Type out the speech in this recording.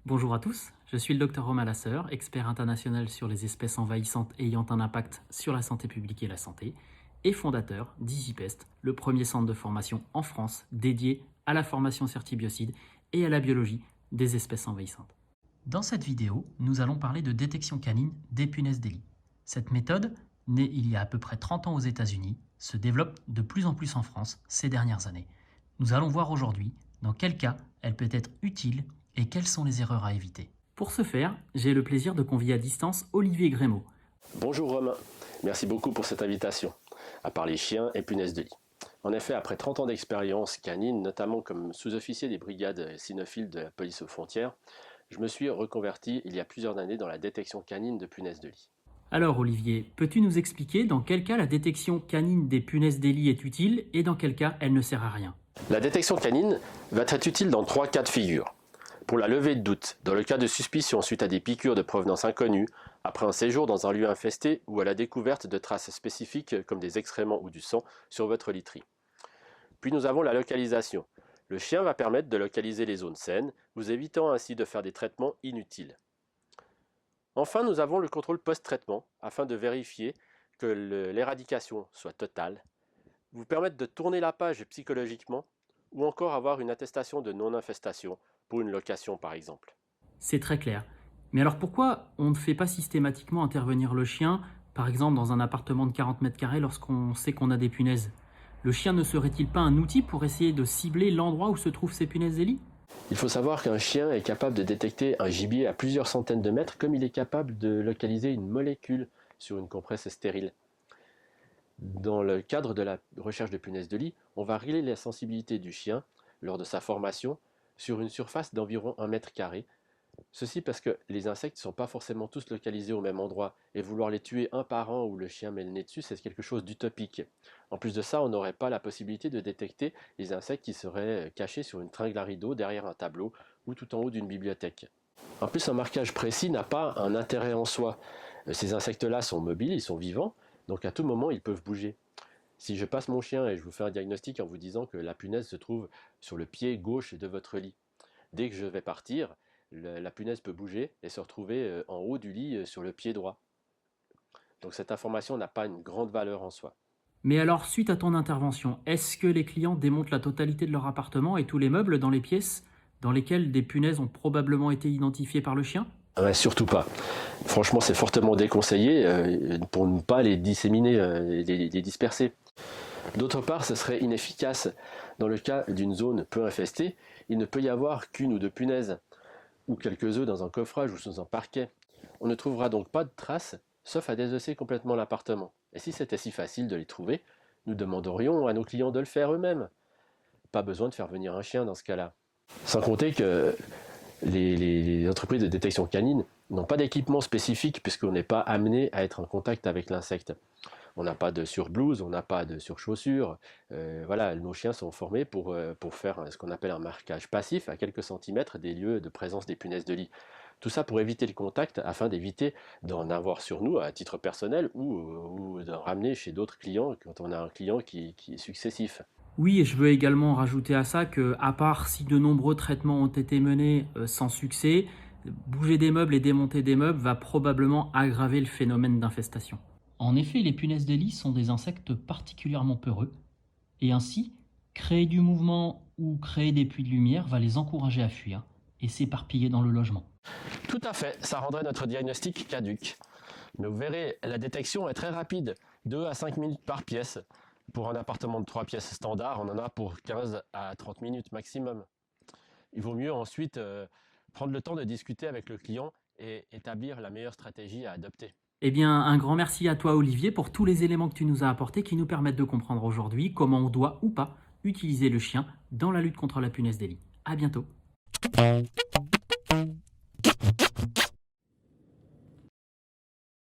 Bonjour à tous, je suis le Dr Romain Lasseur, expert international sur les espèces envahissantes ayant un impact sur la santé publique et la santé, et fondateur d'EasyPest, le premier centre de formation en France dédié à la formation certibiocide et à la biologie des espèces envahissantes. Dans cette vidéo, nous allons parler de détection canine des punaises de lit. Cette méthode, née il y a à peu près 30 ans aux États-Unis, se développe de plus en plus en France ces dernières années. Nous allons voir aujourd'hui dans quel cas elle peut être utile et quelles sont les erreurs à éviter. Pour ce faire, j'ai le plaisir de convier à distance Olivier Grémaud. Bonjour Romain, merci beaucoup pour cette invitation à parler chiens et punaises de lit. En effet, après 30 ans d'expérience canine, notamment comme sous-officier des brigades cynophiles de la police aux frontières, je me suis reconverti il y a plusieurs années dans la détection canine de punaises de lit. Alors Olivier, peux-tu nous expliquer dans quel cas la détection canine des punaises de lit est utile et dans quel cas elle ne sert à rien? La détection canine va être utile dans 3 cas de figure. Pour la levée de doute, dans le cas de suspicion suite à des piqûres de provenance inconnue, après un séjour dans un lieu infesté ou à la découverte de traces spécifiques comme des excréments ou du sang sur votre literie. Puis nous avons la localisation. Le chien va permettre de localiser les zones saines, vous évitant ainsi de faire des traitements inutiles. Enfin, nous avons le contrôle post-traitement, afin de vérifier que l'éradication soit totale, vous permettre de tourner la page psychologiquement, ou encore avoir une attestation de non-infestation, pour une location par exemple. C'est très clair. Mais alors pourquoi on ne fait pas systématiquement intervenir le chien, par exemple dans un appartement de 40 mètres carrés lorsqu'on sait qu'on a des punaises? Le chien ne serait-il pas un outil pour essayer de cibler l'endroit où se trouvent ces punaises de lit? Il faut savoir qu'un chien est capable de détecter un gibier à plusieurs centaines de mètres, comme il est capable de localiser une molécule sur une compresse stérile. Dans le cadre de la recherche de punaises de lit, on va régler la sensibilité du chien lors de sa formation sur une surface d'environ 1 mètre carré. Ceci parce que les insectes ne sont pas forcément tous localisés au même endroit, et vouloir les tuer un par un où le chien met le nez dessus, c'est quelque chose d'utopique. En plus de ça, on n'aurait pas la possibilité de détecter les insectes qui seraient cachés sur une tringle à rideau, derrière un tableau ou tout en haut d'une bibliothèque. En plus, un marquage précis n'a pas un intérêt en soi. Ces insectes-là sont mobiles, ils sont vivants, donc à tout moment ils peuvent bouger. Si je passe mon chien et je vous fais un diagnostic en vous disant que la punaise se trouve sur le pied gauche de votre lit, dès que je vais partir, la punaise peut bouger et se retrouver en haut du lit sur le pied droit. Donc cette information n'a pas une grande valeur en soi. Mais alors, suite à ton intervention, est-ce que les clients démontent la totalité de leur appartement et tous les meubles dans les pièces dans lesquelles des punaises ont probablement été identifiées par le chien? Surtout pas. Franchement, c'est fortement déconseillé pour ne pas les disséminer, les disperser. D'autre part, ce serait inefficace. Dans le cas d'une zone peu infestée, il ne peut y avoir qu'une ou deux punaises, ou quelques œufs dans un coffrage ou sous un parquet. On ne trouvera donc pas de traces, sauf à désosser complètement l'appartement. Et si c'était si facile de les trouver, nous demanderions à nos clients de le faire eux-mêmes. Pas besoin de faire venir un chien dans ce cas-là. Sans compter que les entreprises de détection canine n'ont pas d'équipement spécifique puisqu'on n'est pas amené à être en contact avec l'insecte. On n'a pas de surblouse, on n'a pas de surchaussures. Voilà, nos chiens sont formés pour faire ce qu'on appelle un marquage passif à quelques centimètres des lieux de présence des punaises de lit. Tout ça pour éviter le contact afin d'éviter d'en avoir sur nous à titre personnel ou d'en ramener chez d'autres clients quand on a un client qui est successif. Oui, et je veux également rajouter à ça que, à part si de nombreux traitements ont été menés sans succès, bouger des meubles et démonter des meubles va probablement aggraver le phénomène d'infestation. En effet, les punaises de lit sont des insectes particulièrement peureux, et ainsi, créer du mouvement ou créer des puits de lumière va les encourager à fuir et s'éparpiller dans le logement. Tout à fait, ça rendrait notre diagnostic caduque. Mais vous verrez, la détection est très rapide, 2 à 5 minutes par pièce. Pour un appartement de 3 pièces standard, on en a pour 15 à 30 minutes maximum. Il vaut mieux ensuite prendre le temps de discuter avec le client et établir la meilleure stratégie à adopter. Eh bien, un grand merci à toi Olivier pour tous les éléments que tu nous as apportés qui nous permettent de comprendre aujourd'hui comment on doit ou pas utiliser le chien dans la lutte contre la punaise des lits. À bientôt.